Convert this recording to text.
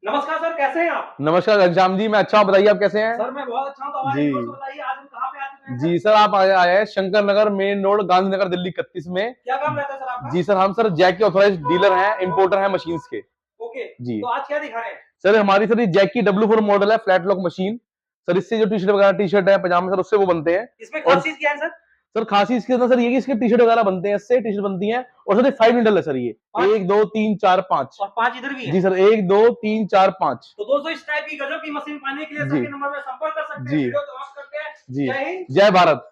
नमस्कार सर, कैसे हैं आप? नमस्कार घनश्याम जी, मैं अच्छा हूँ, बताइए आप कैसे हैं? सर मैं बहुत अच्छा हूँ, तो हमारे जी। व्यूअर्स को बताइए आज हम कहाँ पे आ चुके हैं सर? जी सर, आप आए हैं शंकर नगर मेन रोड, गांधीनगर, दिल्ली 31 में। क्या काम रहता है सर आपका? जी सर, हम सर जैक के ऑथराइज्ड डीलर हैं, इंपोर्टर हैं मशीन्स के। ओके, जी तो आज क्या दिखा रहे हैं? सर, हमारी सर ये जैक की W4 मॉडल है, फ्लैट लॉक मशीन। सर इससे जो टी-शर्ट वगैरह, टी-शर्ट है, पजामे सर उससे वो बनते हैं। इसमें और खासियत क्या है सर? सर खासी इसके अंदर सर ये कि इसके टी-शर्ट वगैरह बनते हैं, इससे टी-शर्ट बनती हैं। और सर ये 5 निडल है सर, ये 5 1 2 3 4 5। और 5 इधर भी जी हैं। सर, 1 2 3 4 5। तो दोस्तों इस टाइप की गजब की मशीन पाने के लिए सर जी के नंबर में संपर्क कर सकते हैं। जी वीडियो को ऑफ करते हैं। जी। जय हिंद। जय भारत।